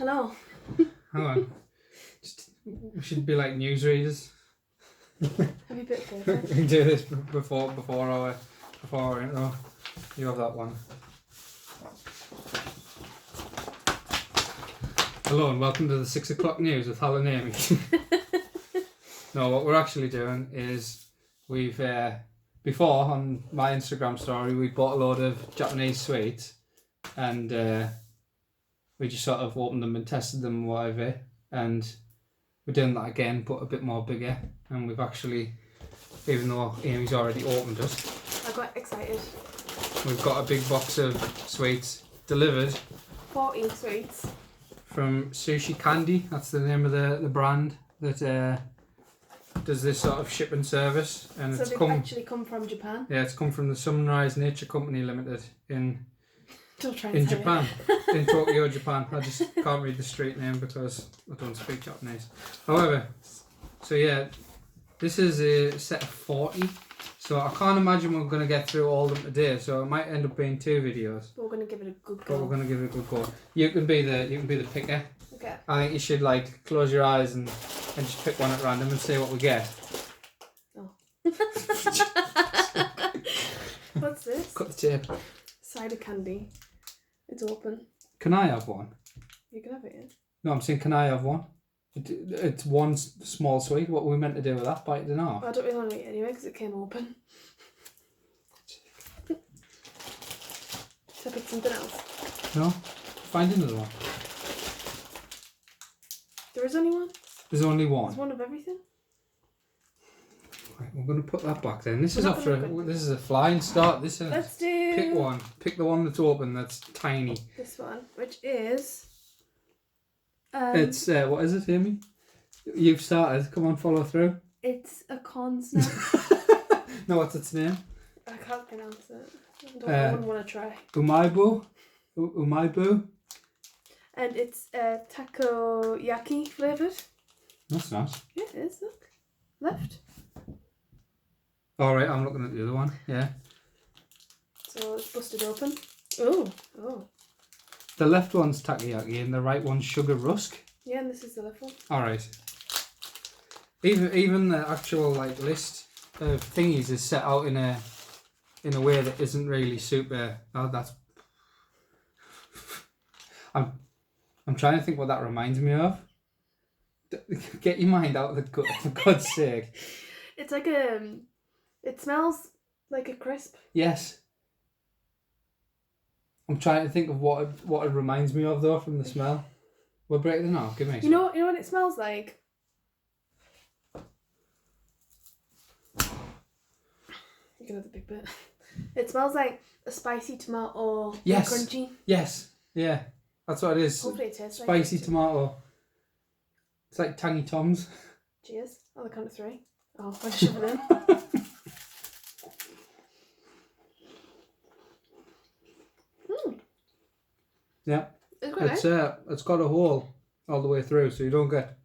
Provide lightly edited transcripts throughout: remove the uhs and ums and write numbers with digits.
Hello. Hang on. We should be like newsreaders. Have you bit paper? We can do this before our intro. You have that one. Hello and welcome to the 6 o'clock news with Hal and Amy. No, what we're actually doing is we've before on my Instagram story we bought a load of Japanese sweets and we just sort of opened them and tested them and whatever, and we're doing that again but a bit more bigger, and we've actually, even though Amy's already opened it, I got excited. we've got a big box of sweets delivered 14 sweets. from Sushi Candy. That's the name of the brand that does this sort of shipping service, and So it's they've actually come from Japan. Yeah, it's come from the Sunrise Nature Company Limited in Don't try and say Japan, in Tokyo, Japan. I just can't read the street name because I don't speak Japanese. However, so yeah, this is a set of 40. So I can't imagine we're going to get through all of them today. So it might end up being 2 videos. But we're going to give it a good But go. we're going to give it a good go. You can be the picker. Okay. I think you should like close your eyes and just pick one at random and see what we get. Oh. What's this? Cut the tape. Cider candy. It's open. Can I have one? You can have it, yeah. No, I'm saying, can I have one? It's one small sweet. What are we meant to do with that? Bite it in half? I don't really want to eat it anyway because it came open. Should I pick something else? No? Find another one. There is only one? There's only There's one. one of everything? Right, we're going to put that back then. This We're is not after gonna this is a flying start. This is. Let's do... Pick one. Pick the one that's open. That's tiny. This one, which is... It's what is it, Amy? You've started. Come on, follow through. It's a corn snap. No, what's its name? I can't pronounce it. I wouldn't want to try. Umaibu. Umaibu. And it's takoyaki flavoured. That's nice. Yeah, it is. Look. Left. All right, I'm looking at the other one. Yeah. So it's busted open. Oh. Oh. The left one's takoyaki and the right one's sugar rusk. Yeah, and this is the left one. All right. Even the actual like list of thingies is set out in a way that isn't really super. Oh, that's. I'm trying to think what that reminds me of. Get your mind out of the gut, for God's sake. It's like it smells like a crisp. Yes. I'm trying to think of what it reminds me of though from the smell. We'll break it now. Give me. You know what it smells like? You can have the big bit. It smells like a spicy tomato. Yes. Crunchy. Yes. Yeah. That's what it is. Hopefully it tastes Spicy like it. tomato. It's like Tangy Toms. Cheers. On the count of 3. Oh, I shove it in. Yeah. It's quite nice. It's got a hole all the way through, so you don't get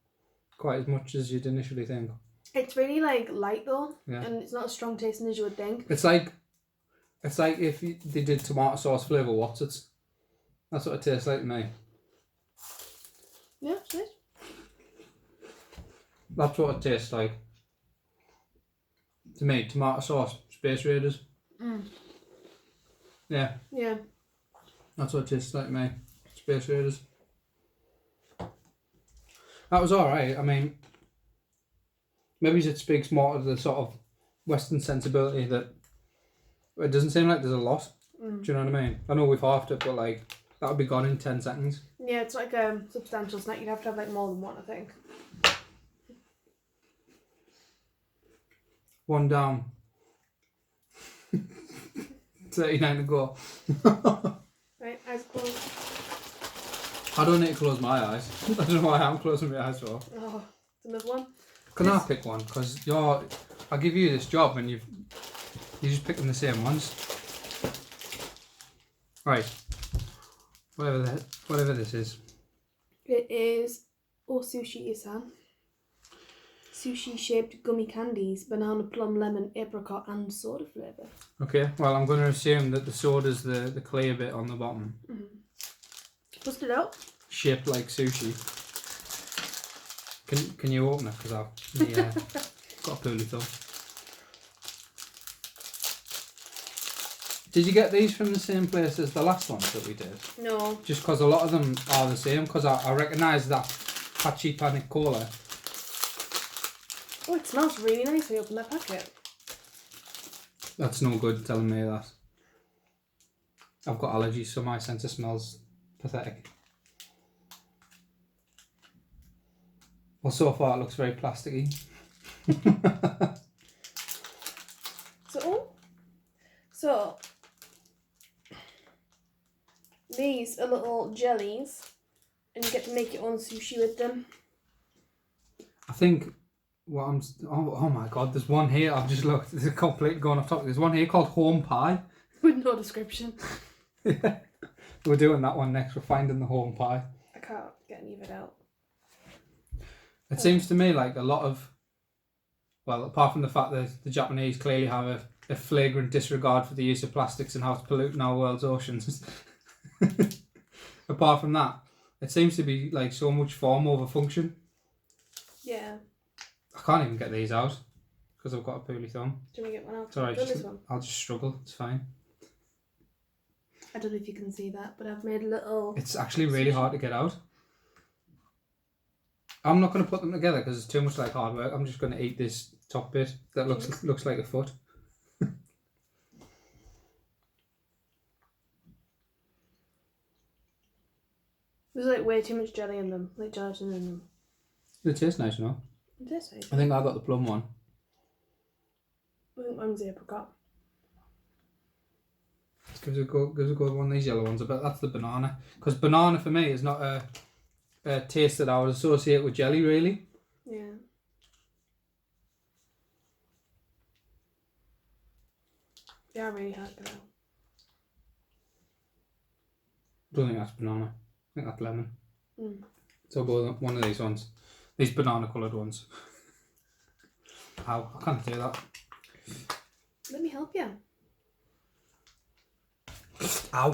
quite as much as you'd initially think. It's really like light though, Yeah. and it's not as strong tasting as you would think. It's like if they did tomato sauce flavour Wotsits. That's what it tastes like to me. Yeah, it's nice. That's what it tastes like. To me, tomato sauce, Space Raiders. Mm. Yeah, Yeah. that's what it tastes like to me. Space Raiders. That was alright. I mean, maybe it speaks more to the sort of Western sensibility that it doesn't seem like there's a lot. Mm. Do you know what I mean? I know we've halved it, but like, that would be gone in 10 seconds. Yeah, it's like a substantial snack. You'd have to have like more than one, I think. One down. 39 to go. Right, eyes closed. I don't need to close my eyes. I don't know why I'm closing my eyes for. Oh, it's another one. Can I pick one? Because I'll give you this job and you're just picking the same ones. Right. Whatever this is. It is Sushi-san. Sushi shaped gummy candies, banana, plum, lemon, apricot and soda flavour. Okay, well I'm going to assume that the soda's the clear bit on the bottom. Mm-hmm. Bust it out. shaped like sushi. Can you open it? Because I've got a poorly thumb. Did you get these from the same place as the last ones that we did? No. Just because a lot of them are the same. Because I recognise that patchy panic cola. Oh, it smells really nice when you open that packet. That's no good telling me that. I've got allergies, so my sense of smell's pathetic. Well, so far it looks very plasticky. So, these are little jellies, and you get to make your own sushi with them. I think what I'm... Oh my god, there's one here, I've just looked, this is completely going off topic. There's one here called home pie. With no description. Yeah. We're doing that one next, we're finding the home pie. I can't get any of it out. It seems to me like a lot of... Well, apart from the fact that the Japanese clearly have a flagrant disregard for the use of plastics and how it's polluting our world's oceans. Apart from that, it seems to be like so much form over function. Yeah. I can't even get these out because I've got a poorly thumb. Do you want to get one out? It's alright, This one. I'll just struggle, it's fine. I don't know if you can see that, but I've made a little... It's actually really hard to get out. I'm not going to put them together because it's too much like hard work. I'm just going to eat this top bit that looks like a foot. There's like way too much jelly in them, like gelatin in them. They taste nice, no? It tastes nice. I think I got the plum one. I think mine's the apricot. Give us a go one of these yellow ones. I bet that's the banana. Because banana for me is not a taste that I would associate with jelly, really. Yeah. They are really hard to get out. I don't think that's banana. I think that's lemon. Mm. So I'll go with one of these ones. These banana coloured ones. How? I can't do that. Let me help you. Ow.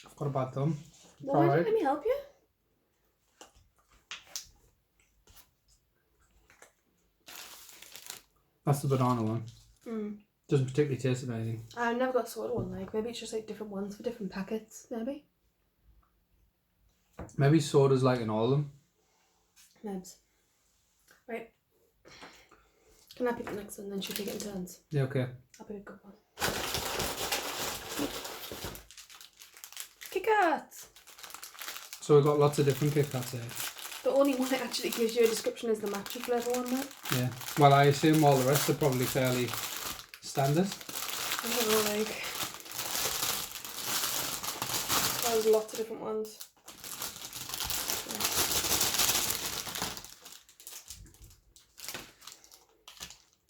I've got a bad thumb. Well, why don't you let me help you? That's the banana one. Mm. Doesn't particularly taste of anything. I've never got soda one, like maybe it's just like different ones for different packets, maybe. Maybe soda's like in all of them. Nebs. Right. Can I pick the next one then she'll take it in turns? Yeah, okay. I'll pick a good one. Kit Kats! So we've got lots of different Kit Kats here. The only one that actually gives you a description is the matcha flavour one though. Yeah. Well, I assume all the rest are probably fairly standard. I don't know, like... There's lots of different ones.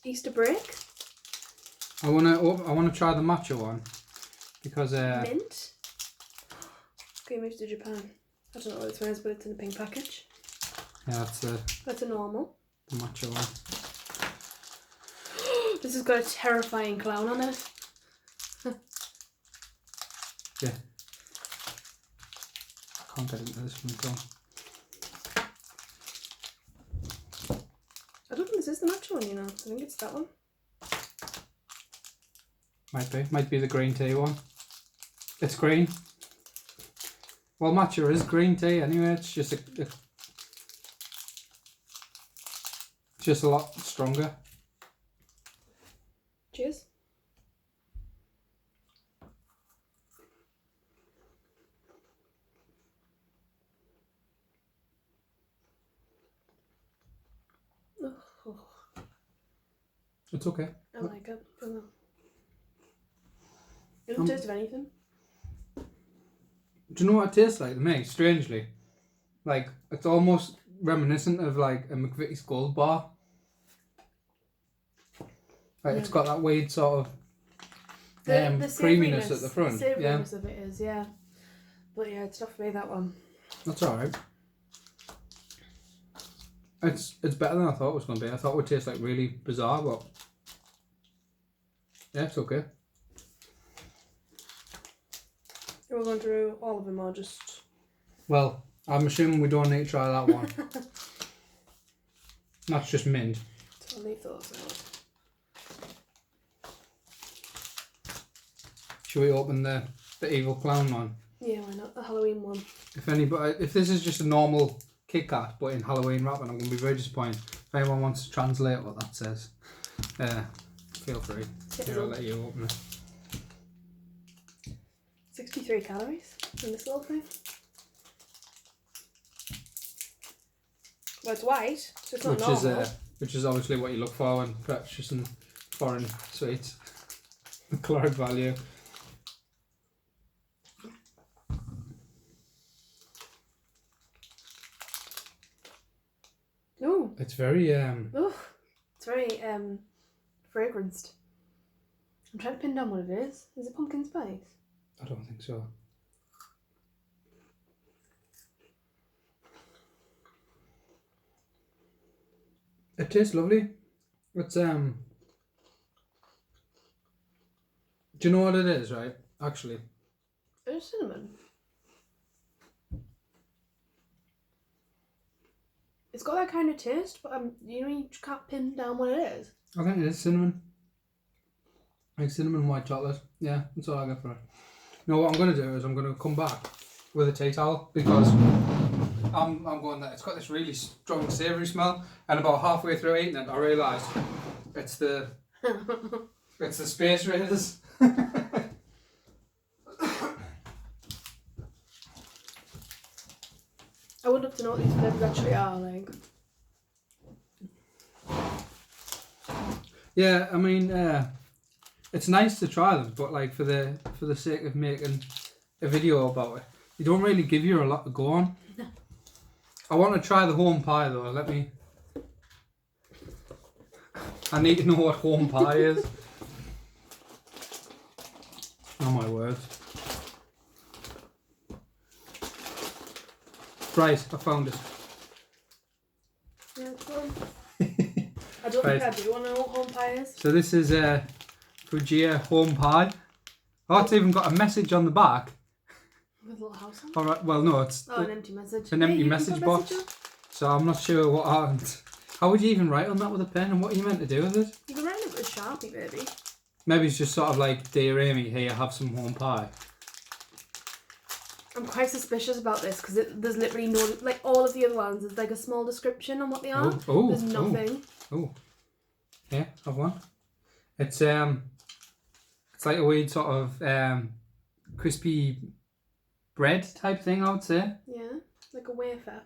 Easter break. I wanna try the matcha one because Mint. Okay, moved to Japan. I don't know what this one is, but it's in a pink package. yeah, That's a normal. the matcha one. This has got a terrifying clown on it. Yeah. I can't get into this one at all. I don't think this is the matcha one, you know. I think it's that one. Might be the green tea one. It's green. Well, matcha is green tea anyway. It's just it's just a lot stronger. Cheers. Oh, It's okay. I like it. I don't know. It doesn't taste of anything. Do you know what it tastes like to me? Strangely, like it's almost reminiscent of like a McVitie's Gold Bar. Like it's got that weird sort of The creaminess at the front. The savouriness of it is, yeah. But yeah, it's not for me, that one. That's alright. It's better than I thought it was going to be. I thought it would taste like really bizarre, but yeah, it's okay. We're going through all of them or just... Well, I'm assuming we don't need to try that one. That's just mint. Totally thought so. Should we open the evil clown one? Yeah, why not? The Halloween one. If this is just a normal Kit Kat but in Halloween wrapping, I'm going to be very disappointed. If anyone wants to translate what that says, feel free. Here, I'll let you open it. 63 calories in this little thing. Well, it's white, so it's not normal. Which is obviously what you look for when purchasing foreign sweets. The caloric value. Ooh. It's very It's very fragranced. I'm trying to pin down what it is. Is it pumpkin spice? I don't think so. It tastes lovely. It's do you know what it is, right? Actually. It's cinnamon. It's got that kind of taste, but you just can't pin down what it is. I think it is cinnamon. Like cinnamon white chocolate. Yeah, that's all I get for it. You know what I'm gonna do is I'm gonna come back with a tea towel because I'm going that it's got this really strong savoury smell, and about halfway through eating it I realised it's the Space Raiders. I would love to know what these flavours actually are like. Yeah, I mean, it's nice to try them, but like for the sake of making a video about it, you don't really give you a lot to go on. No. I want to try the home pie though. I need to know what home pie is. Oh my word. Right, I found it. Yeah, it's fun. I don't think I do want to know what home pie is. So this is Fujiya Horn pie. Oh, it's even got a message on the back. With a little house on? Alright, well no, it's an empty message. an empty message box. So I'm not sure what how would you even write on that with a pen, and what are you meant to do with it? You can write it with a Sharpie, maybe. Maybe it's just sort of like, dear Amy, here, have some home pie. I'm quite suspicious about this because there's literally no, like all of the other ones, there's like a small description on what they are. There's nothing. Yeah, have one. It's like a weird sort of crispy bread type thing, I would say. Yeah, like a wafer.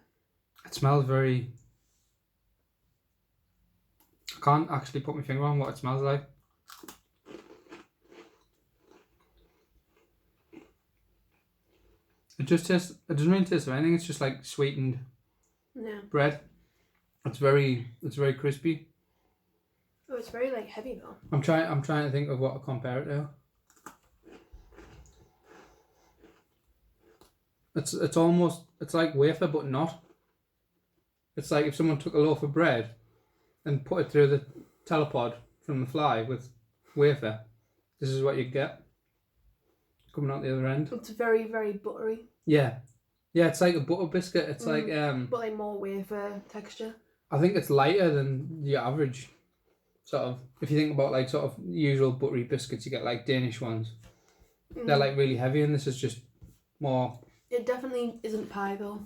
It smells very... I can't actually put my finger on what it smells like. It doesn't really taste of anything, it's just like sweetened bread. It's very crispy. Oh, it's very like heavy though. I'm trying to think of what to compare it to. It's like wafer but not. It's like if someone took a loaf of bread and put it through the telepod from the fly with wafer. This is what you get coming out the other end. It's very, very buttery. Yeah, it's like a butter biscuit. It's like but like more wafer texture. I think it's lighter than the average sort of. If you think about like sort of usual buttery biscuits, you get like Danish ones. They're like really heavy, and this is just more. It definitely isn't pie though.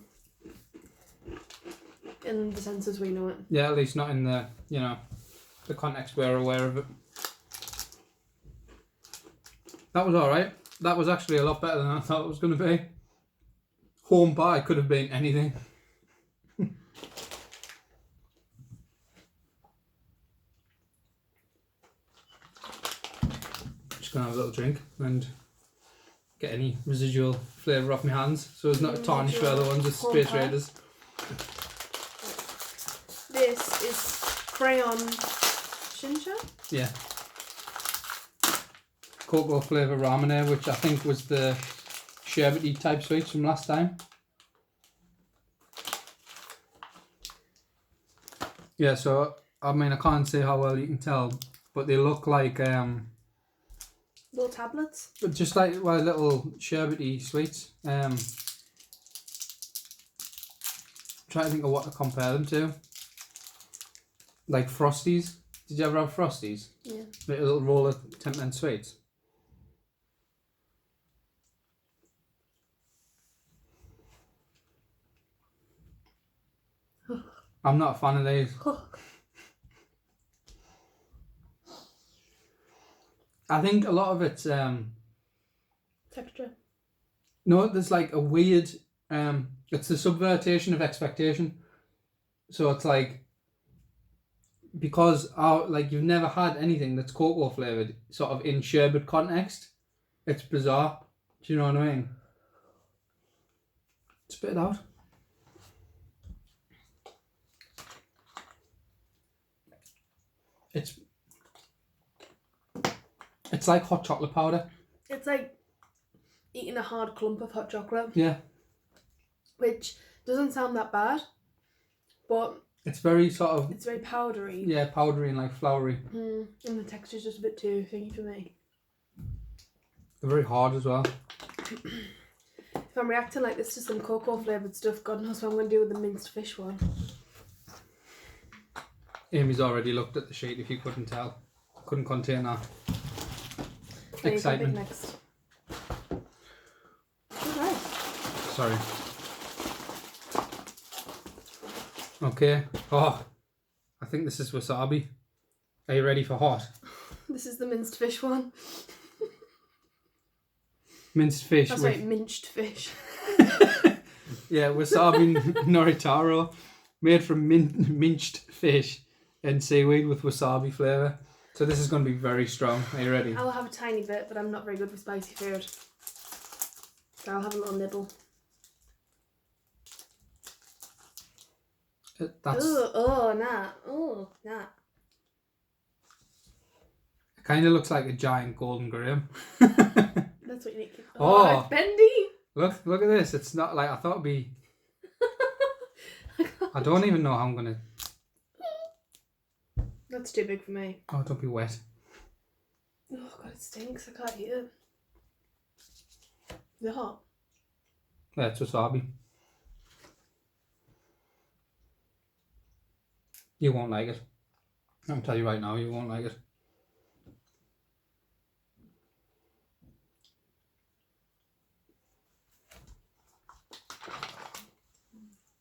In the sense as we know it. Yeah, at least not in the the context we're aware of it. That was alright. That was actually a lot better than I thought it was going to be. Home pie could have been anything. Just going to have a little drink and get any residual flavour off my hands so as not to tarnish for other ones with Space Raiders. This is crayon shincha? Yeah. Cocoa flavour ramen, which I think was the sherbety type sweets from last time. Yeah, so I mean I can't say how well you can tell, but they look like little tablets. just like little sherbety sweets. trying to think of what to compare them to. Like Frosties. Did you ever have Frosties? Yeah. Like a little roll of 10% sweets. I'm not a fan of these. I think a lot of it's Texture. no, there's like a weird it's the subvertation of expectation. So it's like because like you've never had anything that's cocoa flavoured sort of in sherbet context. It's bizarre. Do you know what I mean? Spit it out. It's like hot chocolate powder. It's like eating a hard clump of hot chocolate. Yeah. Which doesn't sound that bad, but it's very sort of... It's very powdery. Yeah, powdery and like floury. And the texture's just a bit too thingy for me. They're very hard as well. If I'm reacting like this to some cocoa flavoured stuff, God knows what I'm going to do with the minced fish one. Amy's already looked at the sheet if you couldn't tell. Couldn't contain that. Okay, Excitement. next. Alright. Sorry. Okay. Oh, I think this is wasabi. Are you ready for hot? This is the minced fish one. Minced fish. That's right, minced fish. Yeah, wasabi noritaro, made from minced fish and seaweed with wasabi flavour. So this is going to be very strong. Are you ready? I'll have a tiny bit, but I'm not very good with spicy food. So I'll have a little nibble. That's... Oh, nah. It kind of looks like a giant golden graham. That's what you need. Oh, it's bendy. Look at this. It's not like I thought it'd be... I don't even know how I'm going to... That's too big for me. Oh, don't be wet. Oh God, it stinks. I can't eat it. Is it hot? Yeah, it's wasabi. You won't like it. I'll tell you right now, you won't like it.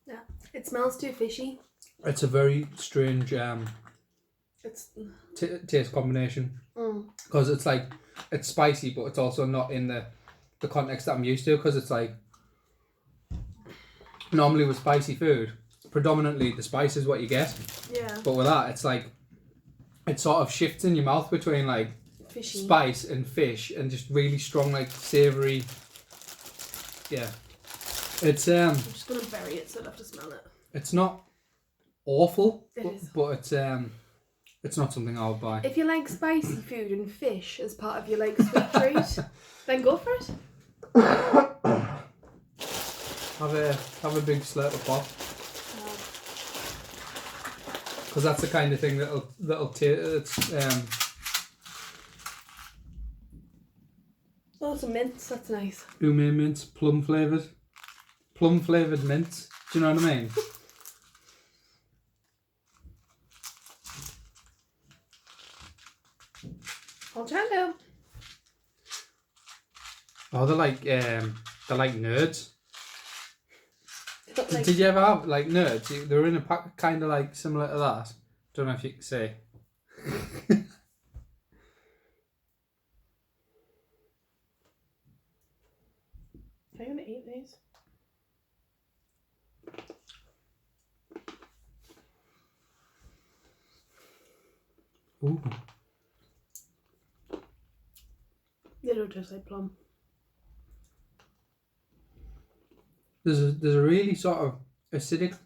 Yeah, it smells too fishy. It's a very strange It's taste combination because it's like it's spicy, but it's also not in the context that I'm used to. Because it's like normally with spicy food, predominantly the spice is what you get. Yeah. But with that, it's like it sort of shifts in your mouth between like fishy spice and fish, and just really strong like savoury. Yeah, it's I'm just gonna bury it so I don't have to smell it. It's not awful, Is. but it's not something I would buy. If you like spicy food and fish as part of your like sweet treat, then go for it. Have a big slurp of pop. Because that's the kind of thing that'll taste. Oh, some mints. That's nice. Umami mints, plum flavoured mints. Do you know what I mean? I'll try now. Oh, they're like nerds. Like, Did you ever have like nerds? They were in a pack kind of like similar to that. Don't know if you can say. are you gonna eat these? Ooh. They don't taste like plum. There's a really sort of acidic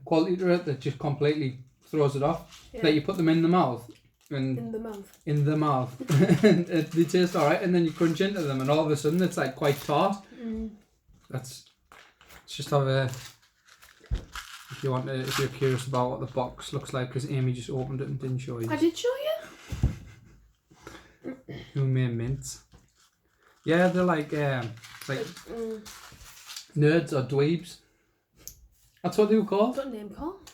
quality to it that just completely throws it off. Yeah. Like you put them in the mouth and In the mouth. and they taste alright, and then you crunch into them and all of a sudden it's like quite tart. Let's just have a... If you're curious about what the box looks like, because Amy just opened it and didn't show you. I did show you. Umami mints. Yeah, they're like nerds or dweebs. That's what they were called? What's that name called?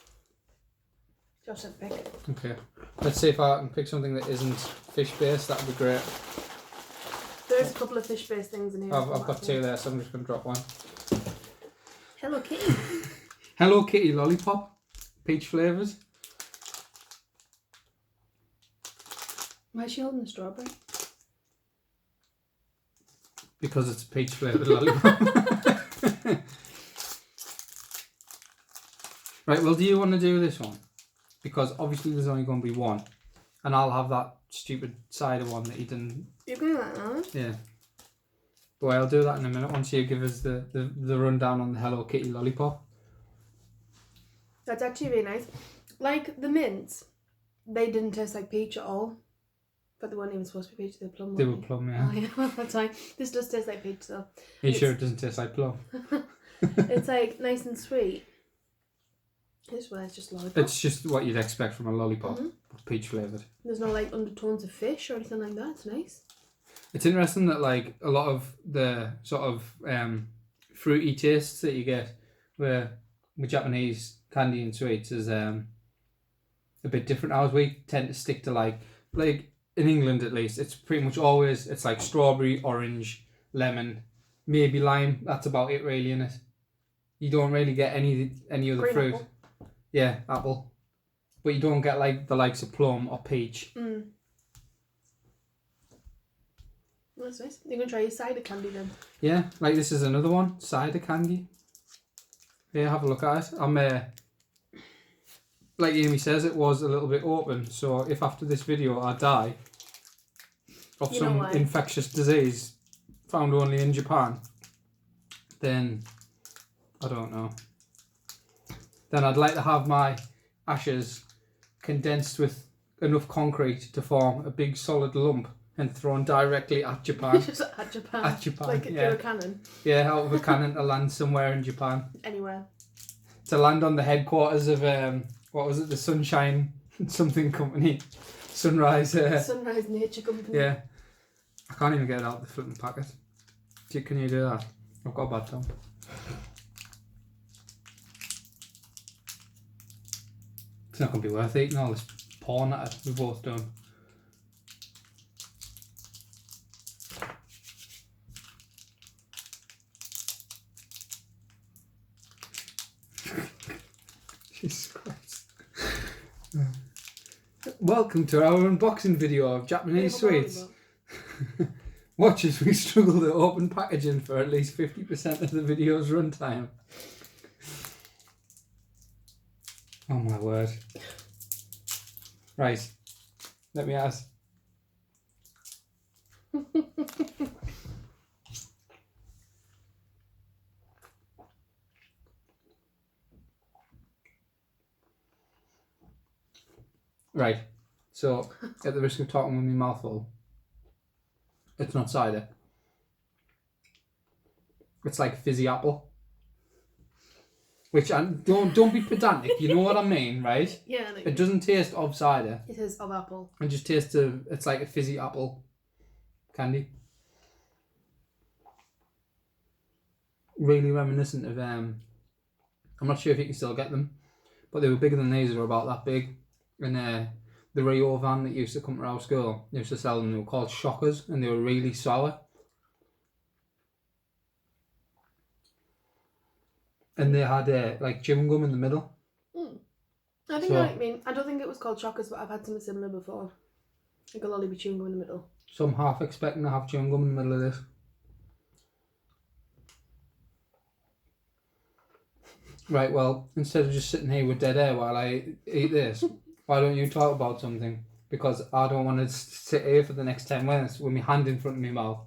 Josh said pick. Okay. Let's see if I can pick something that isn't fish-based. That would be great. There's a couple of fish-based things in here. I've got two there, so I'm just going to drop one. Hello Kitty. Hello Kitty Lollipop. Peach flavours. Why is she holding the strawberry? Because it's a peach flavoured lollipop. Right, well, do you want to do this one? Because obviously there's only going to be one. And I'll have that stupid cider one that you didn't... You're going like that? Yeah. Boy, I'll do that in a minute once you give us the rundown on the Hello Kitty Lollipop. That's actually really nice. Like the mints, they didn't taste like peach at all. But they weren't even supposed to be peach, they were plum. They were plum, yeah. Oh yeah, that's fine. This does taste like peach though. Are you sure it doesn't taste like plum? It's like nice and sweet. This one is just lollipop. It's just what you'd expect from a lollipop, peach flavoured. There's no like undertones of fish or anything like that. It's nice. It's interesting that like a lot of the sort of fruity tastes that you get with Japanese candy and sweets is a bit different. Ours, we tend to stick to like in England at least, it's pretty much always, it's like strawberry, orange, lemon, maybe lime. That's about it really, innit? You don't really get any other Green fruit. apple. Yeah, apple. But you don't get like the likes of plum or peach. That's nice. You're going to try your cider candy then? Yeah, like this is another one, cider candy. Yeah, have a look at it. I'm like Amy says, it was a little bit open, so if after this video I die of some infectious disease found only in Japan, then I don't know. Then I'd like to have my ashes condensed with enough concrete to form a big solid lump and thrown directly at Japan. Just at Japan. At Japan, like yeah. through a cannon. Yeah, out of a cannon to land somewhere in Japan. Anywhere. To land on the headquarters of what was it, the Sunshine something company, Sunrise. Sunrise Nature Company. Yeah, I can't even get it out the flipping packet. Can you do that? I've got a bad tongue. It's not gonna be worth eating all this porn at it. We've both done. Jesus Christ. Welcome to our unboxing video of Japanese sweets. Watch as we struggle to open packaging for at least 50% of the video's runtime. Oh my word. Right. Let me ask. Right, so at the risk of talking with my mouth full, it's not cider. It's like fizzy apple. Which, don't be pedantic, you know what I mean, right? Yeah, I know. It doesn't taste of cider. It is of apple. It just tastes of, it's like a fizzy apple candy. Really reminiscent of, I'm not sure if you can still get them, but they were bigger than these, they were about that big. And the Rio van that used to come to our school used to sell them. They were called Shockers, and they were really sour. And they had like chewing gum in the middle. I think I mean, I don't think it was called Shockers, but I've had something similar before. Like a lollipop chewing gum in the middle. So I'm half expecting to have chewing gum in the middle of this. Right, well, instead of just sitting here with dead air while I eat this, why don't you talk about something? Because I don't want to sit here for the next 10 minutes with my hand in front of my mouth.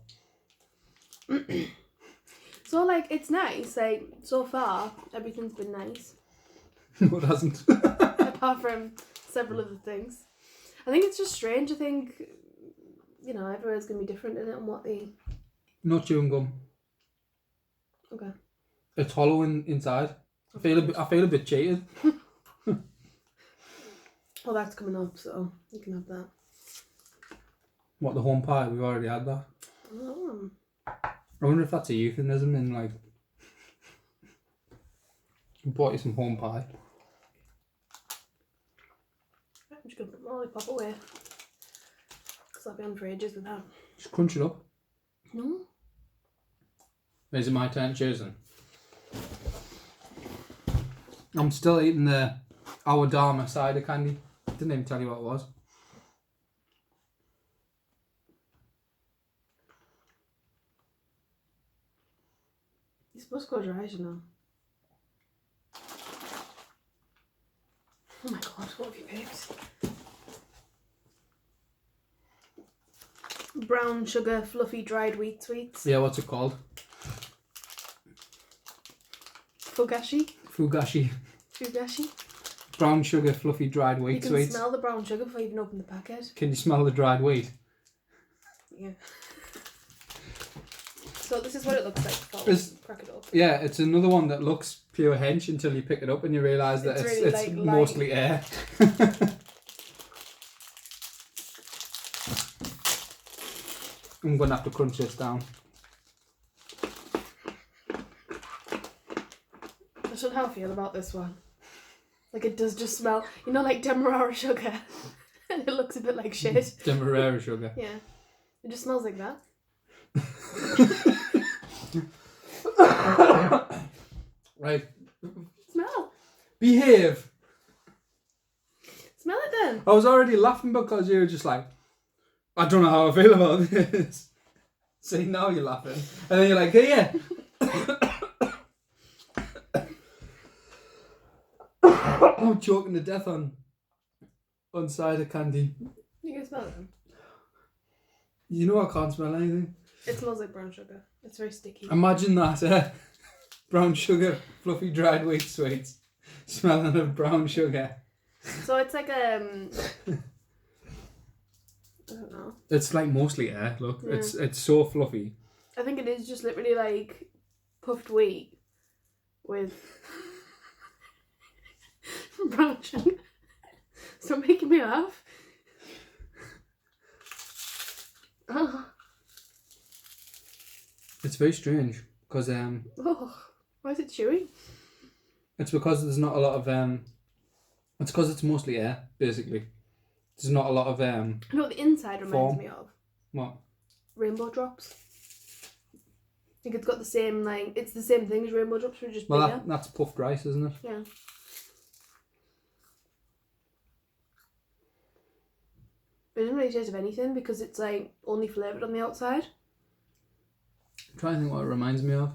So, like, it's nice. Like, so far, everything's been nice. No, it hasn't. Apart from several other things. I think it's just strange. I think, you know, everywhere's going to be different in it and what they... No chewing gum. Okay. It's hollow inside. I feel a bit cheated. Well, that's coming up, so you can have that. What, the home pie? We've already had that. Oh. I wonder if that's a euphemism in like... Bought you some home pie. I'm just going to put my lollipop away. Because I'll be on for ages with that. Just crunch it up. No. Is it my turn to choose then? I'm still eating the Our Dharma cider candy. Didn't even tell you what it was. You're supposed to close your eyes, you know. Oh my god, what have you picked? Brown sugar, fluffy dried wheat sweets. Yeah, what's it called? Fugashi. Fugashi. Fugashi. Brown sugar, fluffy dried wheat You can sweets. smell the brown sugar before you even open the packet. Can you smell the dried wheat? Yeah. So this is what it looks like before we crack it up. Yeah, it's another one that looks pure hench until you pick it up and you realise that it's really like mostly air. I'm going to have to crunch this down. I don't know how I feel about this one. Like it does just smell, you know, like Demerara sugar. And it looks a bit like shit. Demerara sugar. Yeah. It just smells like that. Right. Smell. Behave. Smell it then. I was already laughing because you were just like, I don't know how I feel about this. See, now you're laughing. And then you're like, hey, yeah. I'm choking to death on cider candy. You can smell it then. You know I can't smell anything. It smells like brown sugar. It's very sticky. Imagine that, brown sugar, fluffy dried wheat sweets, smelling of brown sugar. So it's like I don't know. It's like mostly air. Look, Yeah. it's so fluffy. I think it is just literally like puffed wheat with brown sugar. Stop making me laugh. Oh. It's very strange because Oh, why is it chewy? it's because there's not a lot of it's because it's mostly air basically. There's not a lot of You know what the inside reminds Form. me of? What? Rainbow drops. I think it's got the same it's the same thing as rainbow drops, but just Well, bigger. that's puffed rice, isn't it? Yeah. It doesn't really taste of anything because it's like only flavoured on the outside. I'm trying to think what it reminds me of.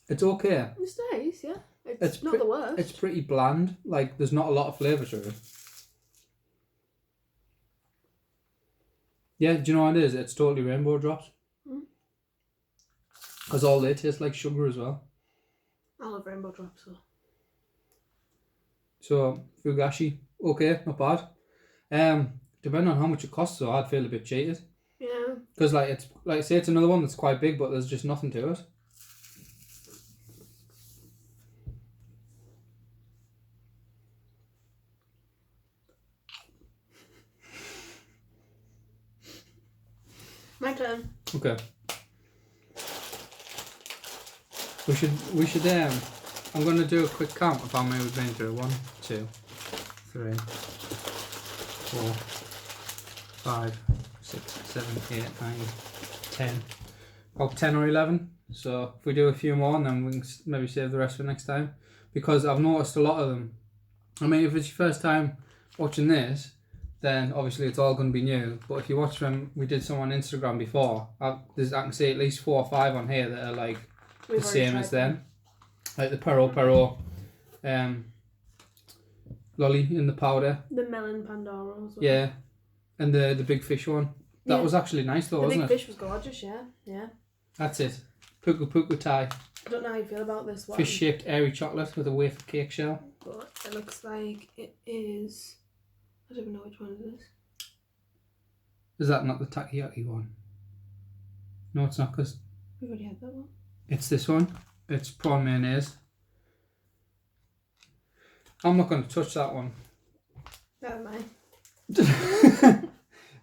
It's okay. It's nice, yeah. It's not the worst. It's pretty bland. Like there's not a lot of flavour to it. Yeah, do you know what it is? It's totally rainbow drops. Because all they taste like sugar as well. I love rainbow drops though. So Fugashi, okay, not bad. Depending on how much it costs, though, I'd feel a bit cheated. Yeah. Because like it's like say it's another one that's quite big, but there's just nothing to it. My turn. Okay. We should I'm gonna do a quick count of how many we've been through. 1, 2, 3, 4, 5, 6, 7, 8, 9, 10. About 10 or 11. So if we do a few more, and then we can maybe save the rest for next time. Because I've noticed a lot of them. I mean, if it's your first time watching this, then obviously it's all going to be new. But if you watch when we did some on Instagram before, I can see at least 4 or 5 on here that are like the same as them. Like the Pero, lolly in the powder. The melon Pandora as well. Yeah. And the big fish one. That was actually nice though, wasn't it? The big fish was gorgeous, yeah. Yeah. That's it. Puku Puku Thai. I don't know how you feel about this one. Fish shaped airy chocolate with a wafer cake shell. But it looks like it is... I don't even know which one it is. Is that not the takoyaki one? No, it's not, because We've already had that one. it's this one. It's prawn mayonnaise. I'm not going to touch that one. Never mind.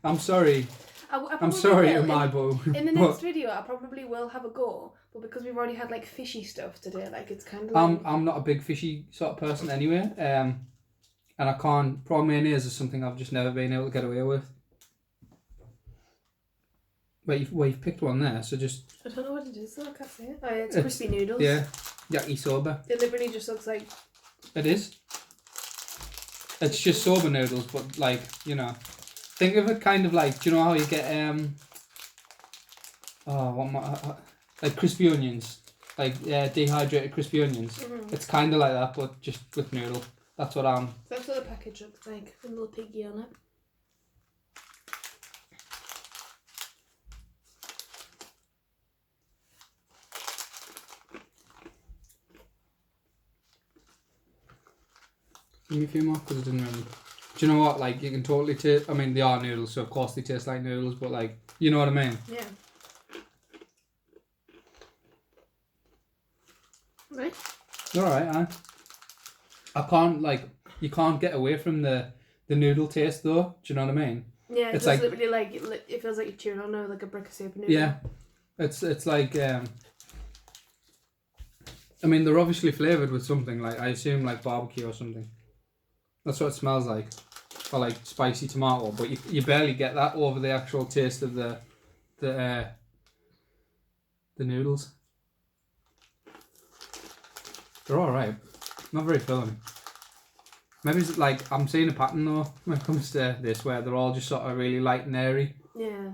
I'm sorry. I I'm probably sorry, will. my boo. In the next video, I probably will have a go. But because we've already had like fishy stuff today, like it's kind of like... I'm not a big fishy sort of person anyway. And I can't... Prawn mayonnaise is something I've just never been able to get away with. Well, you've picked one there, so just... I don't know what it is though, I can't say it. Oh, yeah, it's crispy noodles. Yeah, yakisoba. It literally just looks like... It is. It's just soba noodles, but like, you know... Think of it kind of like... Do you know how you get... like crispy onions, like dehydrated crispy onions. Mm-hmm. It's kind of like that, but just with noodle. That's what I'm. That's what the package looks like. A little piggy on it. Give me a few more because it didn't really. Do you know what? Like you can totally taste. I mean, they are noodles, so of course they taste like noodles. But like, you know what I mean? Yeah. Right. They're alright, I can't like you can't get away from the noodle taste though. Do you know what I mean? Yeah, it's like like literally like it feels like you're chewing on like a brick of soup noodle. Yeah, it's like I mean they're obviously flavoured with something like I assume like barbecue or something. That's what it smells like, or like spicy tomato. But you barely get that over the actual taste of the noodles. They're alright. Not very filling. Maybe it's like I'm seeing a pattern though when it comes to this where they're all just sort of really light and airy. Yeah.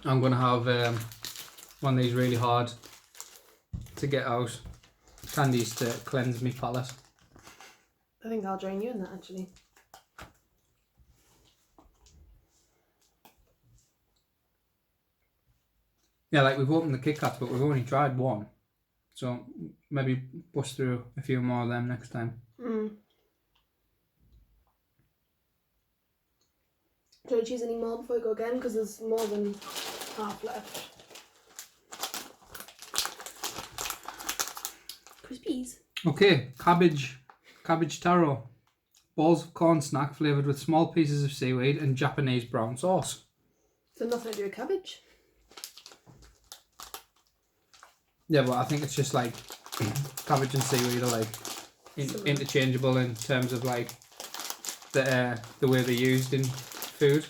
I'm gonna have one of these really hard to get out candies to cleanse me palate. I think I'll join you in that actually. Yeah, like we've opened the Kit Kats, but we've only tried one. So maybe bust through a few more of them next time. Mm. Do you choose any more before we go again? Because there's more than half left. Crispies. Okay, cabbage taro. Balls of corn snack flavoured with small pieces of seaweed and Japanese brown sauce. So nothing to do with cabbage? Yeah, but I think it's just like cabbage and seaweed are like interchangeable in terms of like the way they're used in food.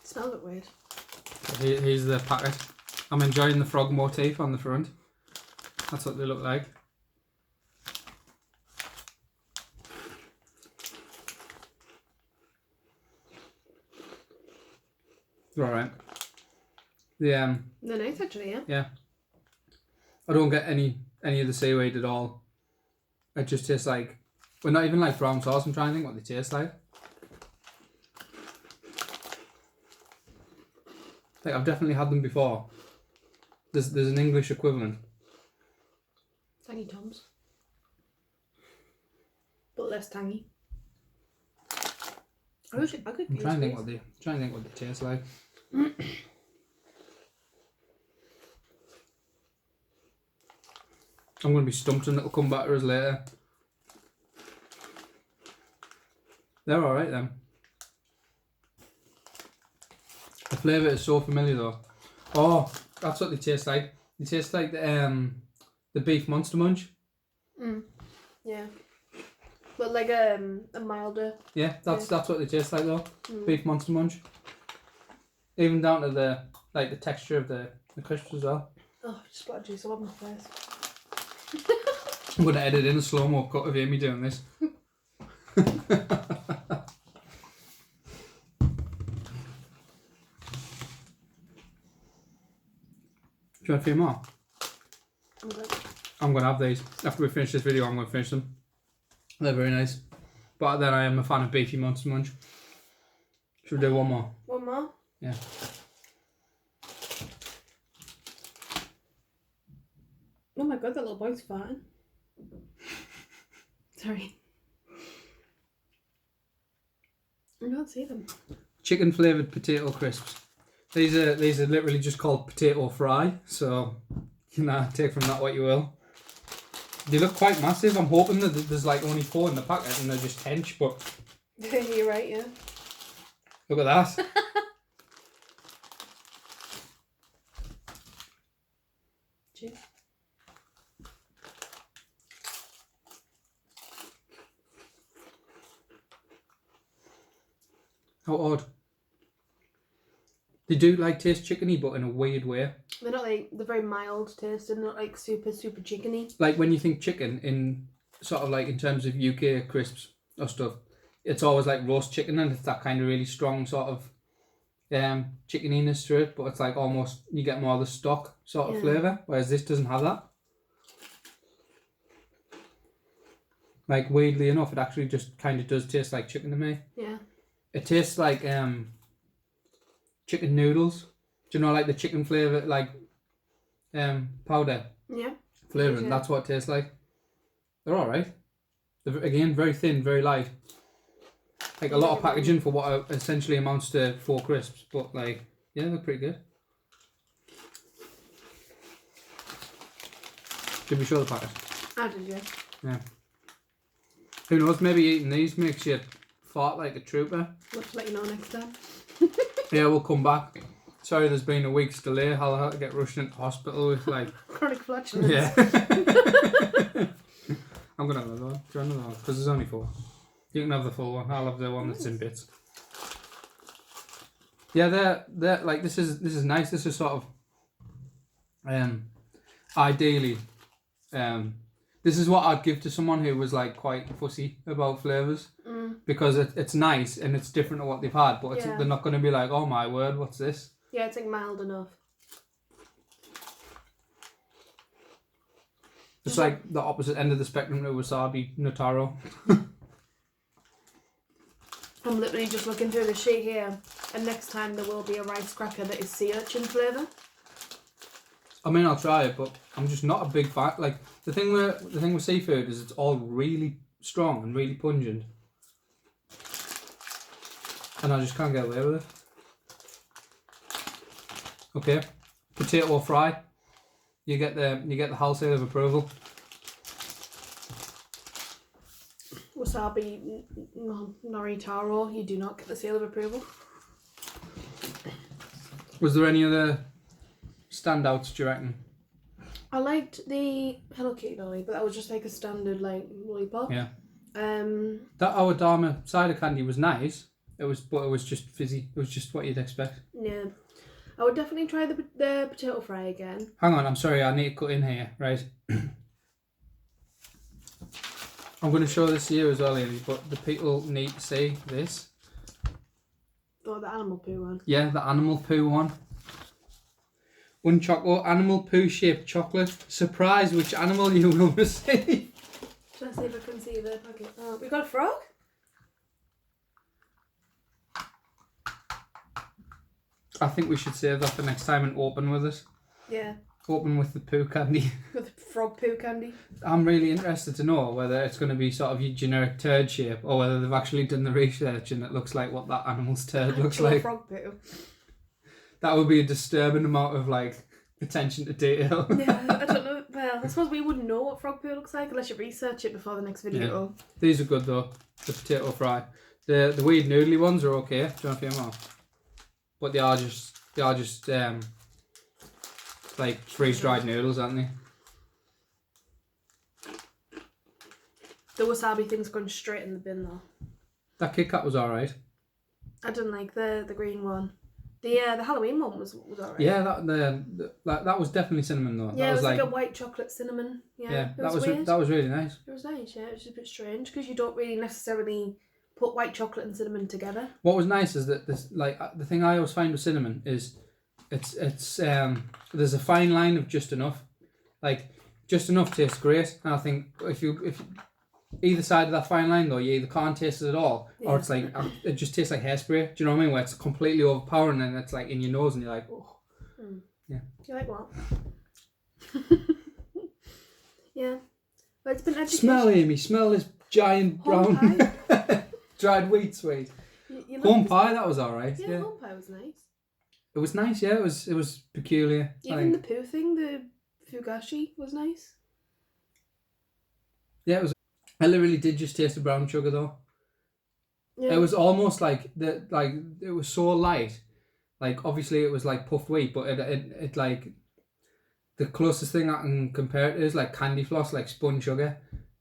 Smells a bit weird. Here's the packet. I'm enjoying the frog motif on the front. That's what they look like. They're alright. They're nice actually, yeah. Yeah. I don't get any of the seaweed at all. It just tastes like, well, not even like brown sauce. I'm trying to think what they taste like. Like I've definitely had them before. There's an English equivalent. Tangy Toms. But less tangy. I could I'm trying to think what they taste like. I'm going to be stumped and it'll come back to us later. They're alright then. The flavour is so familiar though. Oh, that's what they taste like. They taste like the beef Monster Munch. Yeah. But like a milder. Yeah, that's what they taste like though. Beef Monster Munch. Even down to the texture of the crisps as well. Oh, I just got a juice all over my face. I'm going to edit in a slow-mo cut of Amy doing this. Do you want a few more? I'm good. I'm going to have these. After we finish this video, I'm going to finish them. They're very nice. But then I am a fan of beefy Monster Munch. Should we do one more? One more? Yeah. Oh my god, that little boy's fine. Sorry. I can't see them. Chicken flavoured potato crisps. These are literally just called potato fry, so you know, take from that what you will. They look quite massive. I'm hoping that there's like only 4 in the packet and they're just hench, but You're right, yeah. look at that. Cheers. How odd. They do like taste chickeny, but in a weird way. They're not like, they're very mild tasting, not like super, super chickeny. Like when you think chicken in sort of like in terms of UK crisps or stuff, it's always like roast chicken and it's that kind of really strong sort of chickeniness to it, but it's like almost, you get more of the stock sort of flavour, whereas this doesn't have that. Like weirdly enough, it actually just kind of does taste like chicken to me. Yeah. It tastes like chicken noodles. Do you know, like the chicken flavour, like powder? Yeah. Flavouring, that's what it tastes like. They're alright. They're, again, very thin, very light. Like a lot of packaging for what essentially amounts to 4 crisps, but like, yeah, they're pretty good. Did we show the packet? I did, yeah. Yeah. Who knows, maybe eating these makes you fart like a trooper. We'll have to let you know next time. Yeah, we'll come back. Sorry there's been a week's delay. I'll have to get rushed into hospital with like... Chronic flatulence. Yeah. I'm going to have another one. Do you want another one? Because there's only 4. You can have the full one. I'll have the one that's in bits. Yeah, they're like, this is nice. This is sort of ideally this is what I'd give to someone who was like quite fussy about flavours, because it's nice and it's different to what they've had, but they're not going to be like, oh my word, what's this? Yeah, it's like mild enough. It's like the opposite end of the spectrum to Wasabi Notaro. I'm literally just looking through the sheet here, and next time there will be a rice cracker that is sea urchin flavour. I mean, I'll try it, but I'm just not a big fan. Like the thing with seafood is it's all really strong and really pungent, and I just can't get away with it. Okay, potato fry. You get the wholesale of approval. Wasabi Noritaro, you do not get the seal of approval. Was there any other standouts, do you reckon? I liked the Hello Kitty lolly, but that was just like a standard like lollipop. Yeah. That our Dharma cider candy was nice. It was just fizzy. It was just what you'd expect. Yeah. I would definitely try the potato fry again. Hang on, I'm sorry, I need to cut in here, right? I'm going to show this to you as well, Amy, but the people need to see this. Oh, the animal poo one. Yeah, the animal poo one. Unchoco animal poo shaped chocolate. Surprise which animal you will receive. Should I see if I can see the packet? Oh, we got a frog? I think we should save that for next time and open with it. Yeah. Open with the poo candy. With the frog poo candy. I'm really interested to know whether it's going to be sort of your generic turd shape or whether they've actually done the research and it looks like what that animal's turd looks like. Frog poo. That would be a disturbing amount of like attention to detail. Yeah, I don't know. Well, I suppose we wouldn't know what frog poo looks like unless you research it before the next video. Yeah. These are good though. The potato fry. The weird noodly ones are okay. Do you want to feel them off? But they are just like freeze dried noodles, aren't they? The wasabi thing's gone straight in the bin though. That Kit Kat was alright. I didn't like the green one. The Halloween one was alright. Yeah, that was definitely cinnamon though. Yeah, that it was like a white chocolate cinnamon. Yeah, that was weird. that was really nice. It was nice. Yeah, it was just a bit strange because you don't really necessarily put white chocolate and cinnamon together. What was nice is that this, like, the thing I always find with cinnamon is it's there's a fine line of just enough. Like just enough tastes great, and I think if either side of that fine line though, you either can't taste it at all, or it's like it just tastes like hairspray. Do you know what I mean? Where it's completely overpowering and it's like in your nose and you're like, oh, yeah. You like what? Yeah, but it's been education. Smell, Amy. Smell this giant brown pie. dried wheat sweet. You Corn pie, that was alright. Yeah, corn pie was nice. It was nice. Yeah, it was peculiar. Even the poo thing, the fugashi was nice. Yeah, it was. I literally did just taste the brown sugar though. Yeah. It was almost like it was so light. Like obviously it was like puffed wheat, but it like the closest thing I can compare it to is like candy floss, like spun sugar.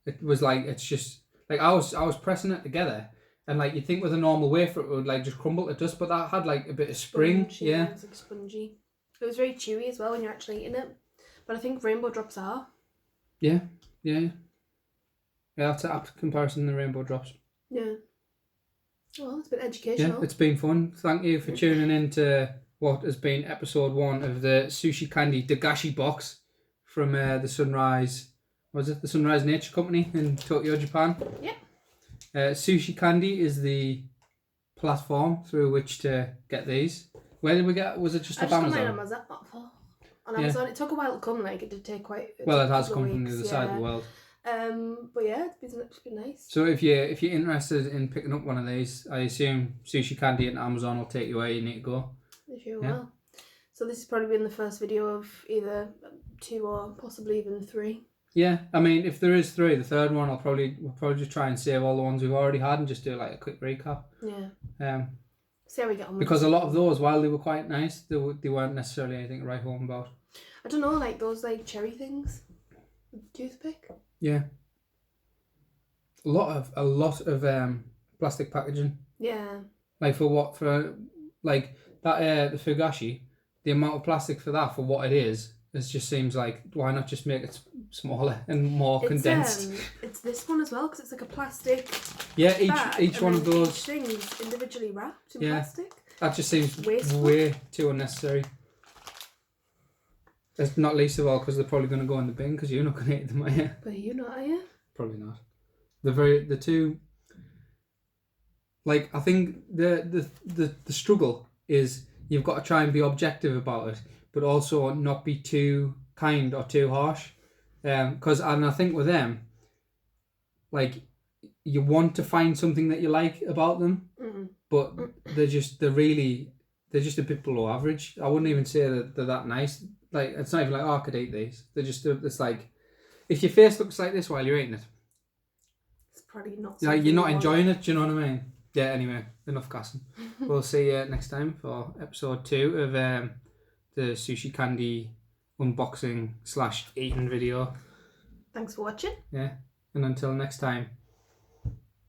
It was like it's just like I was pressing it together, and like you think with a normal wafer it would like just crumble to dust, but that had like a bit of spring. Sponge, Yeah. It was like spongy. It was very chewy as well when you're actually eating it. But I think rainbow drops are. Yeah. Yeah, that's an apt comparison to the rainbow drops. Yeah. Well, it's been educational. Yeah, it's been fun. Thank you for tuning in to what has been episode 1 of the Sushi Candy dagashi box from the Sunrise. Was it the Sunrise Nature Company in Tokyo, Japan? Yeah. Sushi Candy is the platform through which to get these. Where did we get? Was it just I off just Amazon? got mine on Amazon. It took a while to come. Like it did take quite. Well, it has come from the other side of the world. But yeah, it's been nice. So if you're interested in picking up one of these, I assume Sushi Candy and Amazon will take you where you need to go. If you will. So this has probably been the first video of either 2 or possibly even 3. Yeah, I mean, if there is 3, the third one we'll probably just try and save all the ones we've already had and just do like a quick recap. Yeah. See how we get on. Because a lot of those, while they were quite nice, they weren't necessarily anything to write home about. I don't know, like those like cherry things, toothpick. Yeah. A lot of plastic packaging. Yeah. Like for like that the fugashi, the amount of plastic for that for what it is, it just seems like why not just make it smaller and more condensed. It's this one as well because it's like a plastic. Yeah, bag, each one of those each thing's individually wrapped in Yeah. plastic. That just seems Wasteful. way too unnecessary. It's not least of all because they're probably going to go in the bin because you're not going to eat them, are you? But you not, are you? Probably not. The two. Like I think the struggle is you've got to try and be objective about it, but also not be too kind or too harsh. And I think with them, like you want to find something that you like about them, but they're just a bit below average. I wouldn't even say that they're that nice. Like it's not even like, oh, I could eat these. They're just it's like if your face looks like this while you're eating it, it's probably not. Like you're not enjoying it. Do you know what I mean? Yeah. Anyway, enough gassing. We'll see you next time for episode 2 of the Sushi Candy unboxing / eating video. Thanks for watching. Yeah, and until next time.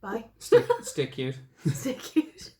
Bye. Stay cute. Stay cute.